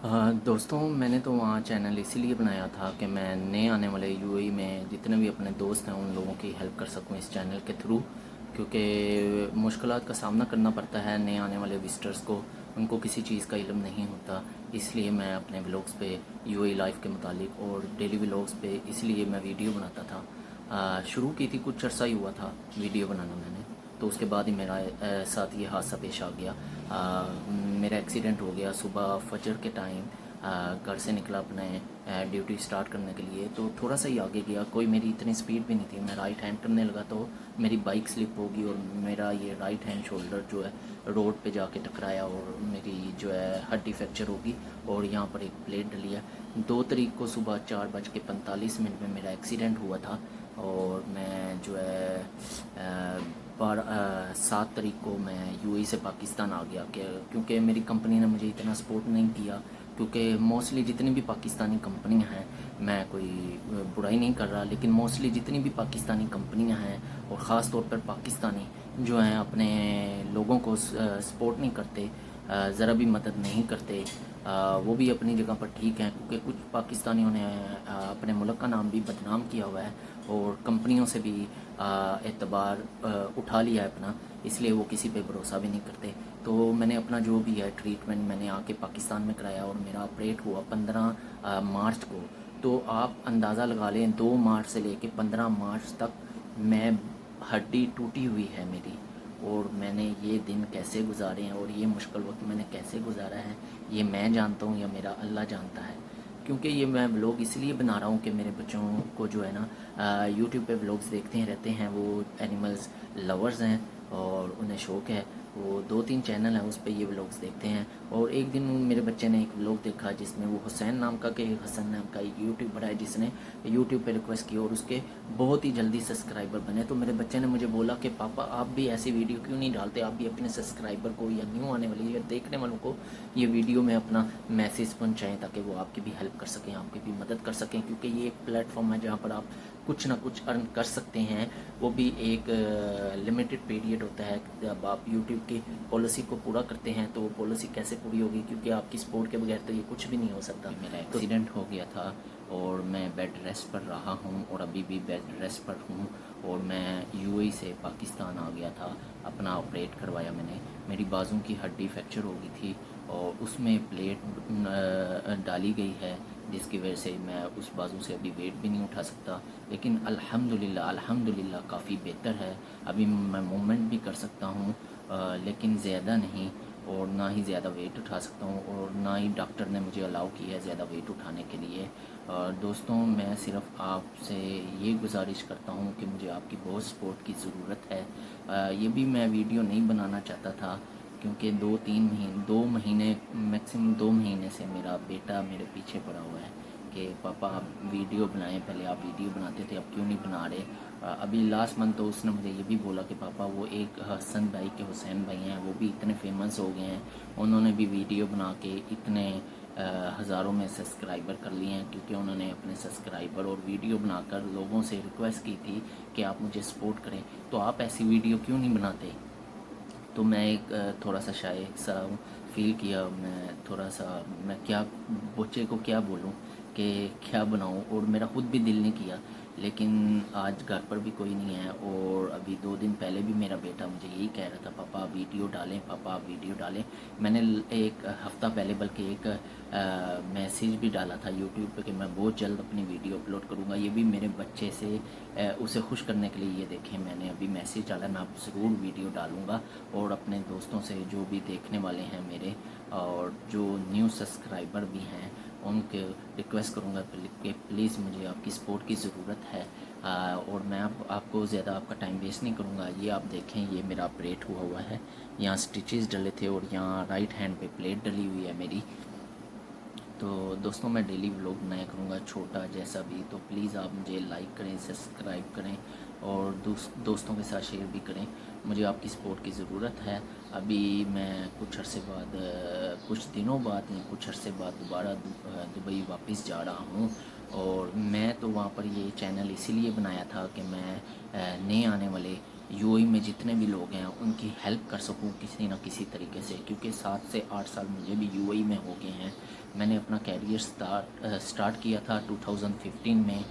दोस्तों मैंने तो वहाँ चैनल इसीलिए बनाया था कि मैं नए आने वाले यूएई में जितने भी अपने दोस्त हैं उन लोगों की हेल्प कर सकूँ इस चैनल के थ्रू, क्योंकि मुश्किलात का सामना करना पड़ता है नए आने वाले विजिटर्स को। उनको किसी चीज़ का इल्म नहीं होता, इसलिए मैं अपने व्लॉग्स पे यूएई लाइफ के मुतालिक और डेली व्लॉग्स पे इसलिए मैं वीडियो बनाता था। शुरू की थी, कुछ अरसा ही हुआ था वीडियो बनाना मैंने, तो उसके बाद ही मेरा साथ ये हादसा पेश आ गया। मेरा एक्सीडेंट हो गया सुबह फजर के टाइम। घर से निकला अपने ड्यूटी स्टार्ट करने के लिए, तो थोड़ा सा ही आगे गया, कोई मेरी इतनी स्पीड भी नहीं थी। मैं राइट हैंड करने लगा तो मेरी बाइक स्लिप होगी और मेरा ये राइट हैंड शोल्डर जो है रोड पे जाके टकराया और मेरी जो है हड्डी फ्रैक्चर होगी और यहाँ पर एक प्लेट डली है। 2 तारीख को सुबह 4:45 में मेरा एक्सीडेंट हुआ था और मैं जो है 7 तारीख को मैं यूएई से पाकिस्तान आ गया, क्योंकि मेरी कंपनी ने मुझे इतना सपोर्ट नहीं किया। क्योंकि मोस्टली जितनी भी पाकिस्तानी कंपनियां हैं, मैं कोई बुराई नहीं कर रहा, लेकिन मोस्टली जितनी भी पाकिस्तानी कंपनियां हैं और ख़ास तौर पर पाकिस्तानी जो हैं अपने लोगों को सपोर्ट नहीं करते, ज़रा भी मदद नहीं करते। वो भी अपनी जगह पर ठीक हैं, क्योंकि कुछ पाकिस्तानियों ने अपने मुल्क का नाम भी बदनाम किया हुआ है और कंपनियों से भी एतबार उठा लिया है अपना, इसलिए वो किसी पे भरोसा भी नहीं करते। तो मैंने अपना जो भी है ट्रीटमेंट मैंने आके पाकिस्तान में कराया और मेरा ऑपरेट हुआ 15 मार्च को। तो आप अंदाज़ा लगा लें 2 मार्च से लेके 15 मार्च तक मैं हड्डी टूटी हुई है मेरी, और मैंने ये दिन कैसे गुजारे हैं और ये मुश्किल वक्त मैंने कैसे गुजारा है ये मैं जानता हूँ या मेरा अल्लाह जानता है। क्योंकि ये मैं व्लॉग इसलिए बना रहा हूँ कि मेरे बच्चों को जो है ना यूट्यूब पे व्लॉग्स देखते हैं रहते हैं, वो एनिमल्स लवर्स हैं और उन्हें शौक़ है। वो 2-3 चैनल हैं उस पर ये व्लॉग्स देखते हैं। और एक दिन मेरे बच्चे ने एक व्लॉग देखा जिसमें वो हुसैन नाम का कि हसन नाम का एक यूट्यूबर है जिसने यूट्यूब पे रिक्वेस्ट की और उसके बहुत ही जल्दी सब्सक्राइबर बने। तो मेरे बच्चे ने मुझे बोला कि पापा आप भी ऐसी वीडियो क्यों नहीं डालते, आप भी अपने सब्सक्राइबर को या न्यू आने वाली या देखने वालों को ये वीडियो में अपना मैसेज पहुँचाएँ ताकि वो आपकी भी हेल्प कर सकें, आपकी भी मदद कर सकें। क्योंकि ये एक प्लेटफॉर्म है जहाँ पर आप कुछ ना कुछ अर्न कर सकते हैं, वो भी एक लिमिटेड पीरियड होता है। जब आप यूट्यूब की पॉलिसी को पूरा करते हैं तो वो पॉलिसी कैसे पूरी होगी, क्योंकि आपकी सपोर्ट के बगैर तो ये कुछ भी नहीं हो सकता। मेरा एक्सीडेंट हो गया था और मैं बेड रेस्ट पर रहा हूँ और अभी भी बेड रेस्ट पर हूँ। और मैं यूएई से पाकिस्तान आ गया था, अपना ऑपरेट करवाया मैंने। मेरी बाजू की हड्डी फ्रैक्चर हो गई थी और उसमें प्लेट डाली गई है, जिसकी वजह से मैं उस बाजू से अभी वेट भी नहीं उठा सकता। लेकिन अल्हम्दुलिल्लाह काफ़ी बेहतर है, अभी मैं मूवमेंट भी कर सकता हूँ, लेकिन ज़्यादा नहीं और ना ही ज़्यादा वेट उठा सकता हूँ और ना ही डॉक्टर ने मुझे अलाउ किया है ज़्यादा वेट उठाने के लिए। दोस्तों मैं सिर्फ आपसे ये गुजारिश करता हूँ कि मुझे आपकी बहुत सपोर्ट की ज़रूरत है। ये भी मैं वीडियो नहीं बनाना चाहता था, क्योंकि 2 महीने मैक्सिमम 2 महीने से मेरा बेटा मेरे पीछे पड़ा हुआ है कि पापा आप वीडियो बनाएं, पहले आप वीडियो बनाते थे अब क्यों नहीं बना रहे। अभी लास्ट मंथ तो उसने मुझे ये भी बोला कि पापा वो एक हसन भाई के हुसैन भाई हैं, वो भी इतने फेमस हो गए हैं, उन्होंने भी वीडियो बना के इतने हज़ारों में सब्सक्राइबर कर लिए हैं, क्योंकि उन्होंने अपने सब्सक्राइबर और वीडियो बनाकर लोगों से रिक्वेस्ट की थी कि आप मुझे सपोर्ट करें, तो आप ऐसी वीडियो क्यों नहीं बनाते। तो मैं एक थोड़ा सा शाय सा फील किया, मैं क्या बच्चे को क्या बोलूं कि क्या बनाऊं, और मेरा ख़ुद भी दिल नहीं किया। लेकिन आज घर पर भी कोई नहीं है और अभी 2 दिन पहले भी मेरा बेटा मुझे यही कह रहा था पापा आप वीडियो डालें, पापा आप वीडियो डालें। मैंने एक हफ़्ता पहले बल्कि एक मैसेज भी डाला था यूट्यूब पे कि मैं बहुत जल्द अपनी वीडियो अपलोड करूँगा। ये भी मेरे बच्चे से उसे खुश करने के लिए, ये देखें मैंने अभी मैसेज डाला, मैं आप ज़रूर वीडियो डालूँगा और अपने दोस्तों से जो भी देखने वाले हैं मेरे और जो न्यू सब्सक्राइबर भी हैं उनके रिक्वेस्ट करूँगा कि प्लीज़ मुझे आपकी सपोर्ट की ज़रूरत है। और मैं आपको ज़्यादा आपका टाइम वेस्ट नहीं करूँगा। ये आप देखें, ये मेरा ऑपरेट हुआ है, यहाँ स्टिचेस डले थे और यहाँ राइट हैंड पे प्लेट डली हुई है मेरी। तो दोस्तों मैं डेली व्लॉग बनाया करूँगा छोटा जैसा भी, तो प्लीज़ आप मुझे लाइक करें, सब्सक्राइब करें और दोस्तों के साथ शेयर भी करें। मुझे आपकी सपोर्ट की ज़रूरत है। अभी मैं कुछ दिनों बाद या कुछ अरसे बाद दोबारा दुबई वापस जा रहा हूँ। और मैं तो वहाँ पर ये चैनल इसीलिए बनाया था कि मैं नए आने वाले यूएई में जितने भी लोग हैं उनकी हेल्प कर सकूं किसी ना किसी तरीके से, क्योंकि 7 से 8 साल मुझे भी यूएई में हो गए हैं। میں نے اپنا کیریئر سٹارٹ کیا تھا 2015 میں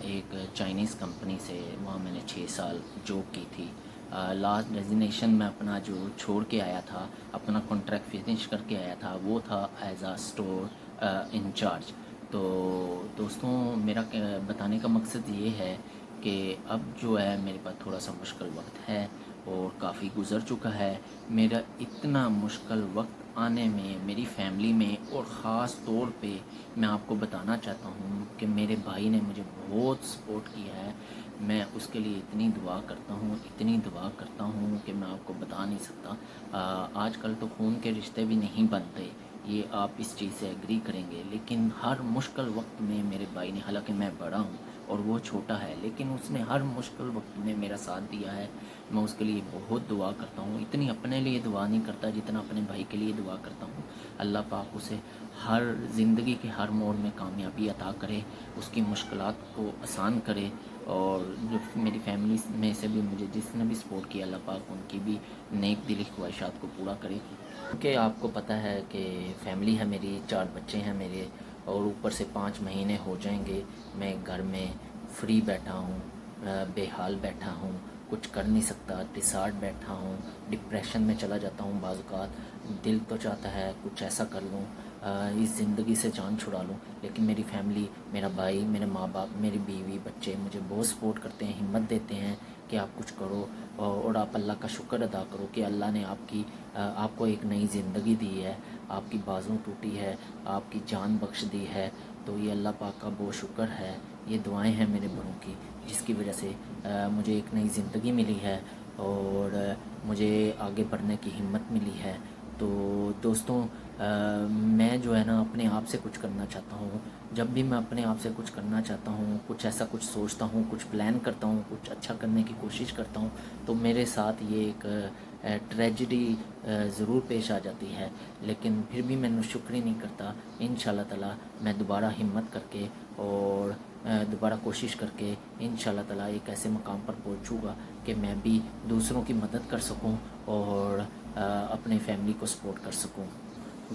ایک چائنیز کمپنی سے. وہاں میں نے 6 سال جاب کی تھی. لاسٹ ڈیزینیشن میں اپنا جو چھوڑ کے آیا تھا, اپنا کانٹریکٹ فنش کر کے آیا تھا, وہ تھا ایز اے اسٹور انچارج. تو دوستوں, میرا بتانے کا مقصد یہ ہے کہ اب جو ہے میرے پاس تھوڑا سا مشکل وقت ہے اور کافی گزر چکا ہے. میرا اتنا مشکل وقت آنے میں میری فیملی میں, اور خاص طور پہ میں آپ کو بتانا چاہتا ہوں کہ میرے بھائی نے مجھے بہت سپورٹ کیا ہے. میں اس کے لیے اتنی دعا کرتا ہوں کہ میں آپ کو بتا نہیں سکتا. آج کل تو خون کے رشتے بھی نہیں بنتے, یہ آپ اس چیز سے ایگری کریں گے, لیکن ہر مشکل وقت میں میرے بھائی نے, حالانکہ میں بڑا ہوں اور وہ چھوٹا ہے, لیکن اس نے ہر مشکل وقت میں میرا ساتھ دیا ہے. میں اس کے لیے بہت دعا کرتا ہوں. اتنی اپنے لیے دعا نہیں کرتا جتنا اپنے بھائی کے لیے دعا کرتا ہوں. اللہ پاک اسے ہر زندگی کے ہر موڑ میں کامیابی عطا کرے, اس کی مشکلات کو آسان کرے. اور جو میری فیملی میں سے بھی مجھے جس نے بھی سپورٹ کیا, اللہ پاک ان کی بھی نیک دلی خواہشات کو پورا کرے. کہ آپ کو پتہ ہے کہ فیملی ہے میری, 4 بچے ہیں میرے, اور اوپر سے 5 مہینے ہو جائیں گے میں گھر میں فری بیٹھا ہوں, بے حال بیٹھا ہوں, کچھ کر نہیں سکتا, ڈسارڈ بیٹھا ہوں, ڈپریشن میں چلا جاتا ہوں. بعض اوقات دل تو چاہتا ہے کچھ ایسا کر لوں, اس زندگی سے جان چھڑا لوں, لیکن میری فیملی, میرا بھائی, میرے ماں باپ, میری بیوی, بچے مجھے بہت سپورٹ کرتے ہیں, ہمت دیتے ہیں کہ آپ کچھ کرو اور آپ اللہ کا شکر ادا کرو کہ اللہ نے آپ کو ایک نئی زندگی دی ہے, آپ کی بازوں ٹوٹی ہے, آپ کی جان بخش دی ہے. تو یہ اللہ پاک کا بہت شکر ہے. یہ دعائیں ہیں میرے بڑوں کی, جس کی وجہ سے مجھے ایک نئی زندگی ملی ہے اور مجھے آگے بڑھنے کی ہمت ملی ہے. تو دوستوں, میں جو ہے نا اپنے آپ سے کچھ کرنا چاہتا ہوں. جب بھی میں اپنے آپ سے کچھ کرنا چاہتا ہوں, کچھ سوچتا ہوں, کچھ پلان کرتا ہوں, کچھ اچھا کرنے کی کوشش کرتا ہوں, تو میرے ساتھ یہ ایک ٹریجڈی ضرور پیش آ جاتی ہے. لیکن پھر بھی میں شکر نہیں کرتا. انشاءاللہ تعالی میں دوبارہ ہمت کر کے اور دوبارہ کوشش کر کے انشاءاللہ تعالی ایک ایسے مقام پر پہنچوں گا کہ میں بھی دوسروں کی مدد کر سکوں اور اپنے فیملی کو سپورٹ کر سکوں.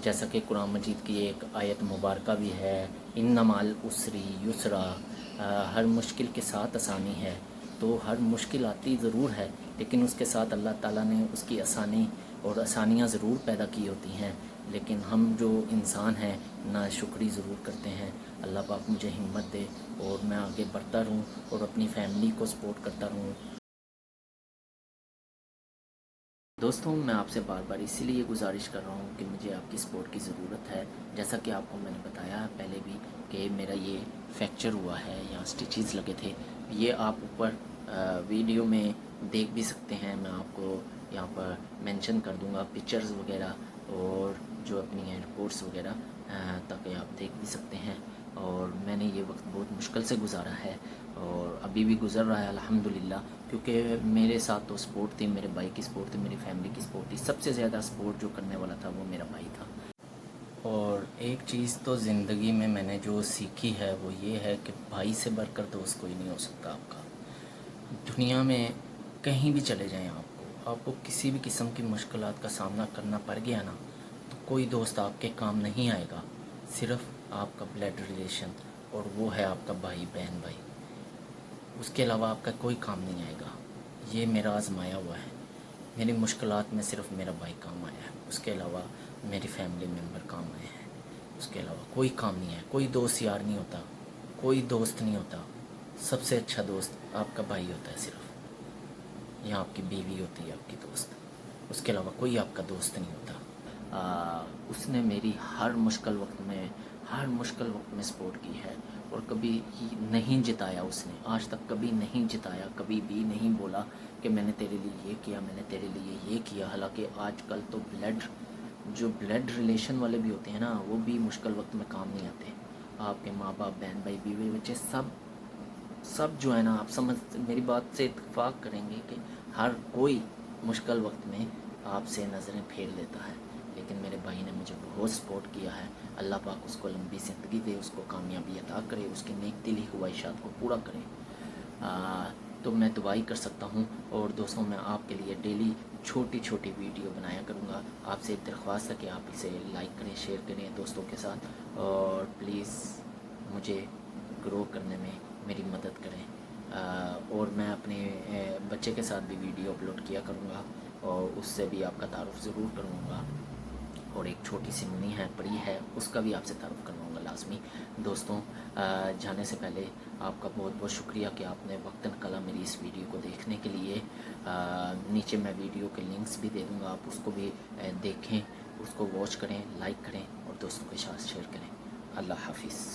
جیسا کہ قرآن مجید کی ایک آیت مبارکہ بھی ہے, ان مع العسر یسرا, ہر مشکل کے ساتھ آسانی ہے. تو ہر مشکل آتی ضرور ہے, لیکن اس کے ساتھ اللہ تعالیٰ نے اس کی آسانی اور آسانیاں ضرور پیدا کی ہوتی ہیں. لیکن ہم جو انسان ہیں ناشکری ضرور کرتے ہیں. اللہ پاک مجھے ہمت دے اور میں آگے بڑھتا رہوں اور اپنی فیملی کو سپورٹ کرتا رہوں. دوستوں, میں آپ سے بار بار اسی لیے گزارش کر رہا ہوں کہ مجھے آپ کی سپورٹ کی ضرورت ہے. جیسا کہ آپ کو میں نے بتایا پہلے بھی کہ میرا یہ فریکچر ہوا ہے, یہاں سٹیچز لگے تھے. یہ آپ اوپر ویڈیو میں دیکھ بھی سکتے ہیں, میں آپ کو یہاں پر مینشن کر دوں گا پکچرز وغیرہ اور جو اپنی ہیں رپورٹس وغیرہ, تاکہ آپ دیکھ بھی سکتے ہیں. اور میں نے یہ وقت بہت مشکل سے گزارا ہے اور ابھی بھی گزر رہا ہے الحمدللہ, کیونکہ میرے ساتھ تو سپورٹ تھی, میرے بھائی کی سپورٹ تھی, میری فیملی کی سپورٹ تھی. سب سے زیادہ سپورٹ جو کرنے والا تھا وہ میرا بھائی تھا. اور ایک چیز تو زندگی میں نے جو سیکھی ہے وہ یہ ہے کہ بھائی سے بڑھ کر دوست کوئی نہیں ہو سکتا آپ کا. دنیا میں کہیں بھی چلے جائیں, آپ کو کسی بھی قسم کی مشکلات کا سامنا کرنا پڑ گیا نا, تو کوئی دوست آپ کے کام نہیں آئے گا. صرف آپ کا بلڈ ریلیشن, اور وہ ہے آپ کا بھائی, بہن بھائی. اس کے علاوہ آپ کا کوئی کام نہیں آئے گا. یہ میرا آزمایا ہوا ہے. میری مشکلات میں صرف میرا بھائی کام آیا ہے, اس کے علاوہ میری فیملی ممبر کام آئے ہیں. اس کے علاوہ کوئی کام نہیں ہے. کوئی دوست یار نہیں ہوتا, کوئی دوست نہیں ہوتا. سب سے اچھا دوست آپ کا بھائی ہوتا ہے صرف, یا آپ کی بیوی ہوتی ہے آپ کی دوست. اس کے علاوہ کوئی آپ کا دوست نہیں ہوتا. اس نے میری ہر مشکل وقت میں سپورٹ کی ہے, اور کبھی نہیں جتایا. اس نے آج تک کبھی نہیں جتایا, کبھی بھی نہیں بولا کہ میں نے تیرے لیے یہ کیا, میں نے تیرے لیے یہ کیا. حالانکہ آج کل تو بلڈ ریلیشن والے بھی ہوتے ہیں نا, وہ بھی مشکل وقت میں کام نہیں آتے. آپ کے ماں باپ, بہن بھائی, بیوی بچے, سب جو ہے نا, آپ میری بات سے اتفاق کریں گے کہ ہر کوئی مشکل وقت میں آپ سے نظریں پھیر لیتا ہے. لیکن میرے بھائی نے مجھے بہت سپورٹ کیا ہے. اللہ پاک اس کو لمبی زندگی دے, اس کو کامیابی عطا کرے, اس کی نیک دلی خواہشات کو پورا کرے. تو میں دعائی کر سکتا ہوں. اور دوستوں, میں آپ کے لیے ڈیلی چھوٹی چھوٹی ویڈیو بنایا کروں گا. آپ سے ایک درخواست ہے کہ آپ اسے لائک کریں، شیئر کریں دوستوں کے ساتھ، اور پلیز مجھے گرو کرنے میں میری مدد کریں. اور میں اپنے بچے کے ساتھ بھی ویڈیو اپلوڈ کیا کروں گا، اور اس سے بھی آپ کا تعارف ضرور کروں گا. اور ایک چھوٹی سی منی ہے، پری ہے، اس کا بھی آپ سے تعارف کرواؤں گا لازمی. دوستوں جانے سے پہلے آپ کا بہت بہت شکریہ کہ آپ نے وقت نکالا میری اس ویڈیو کو دیکھنے کے لیے. نیچے میں ویڈیو کے لنکس بھی دے دوں گا، آپ اس کو بھی دیکھیں، اس کو واچ کریں، لائک کریں اور دوستوں کے ساتھ شیئر کریں. اللہ حافظ.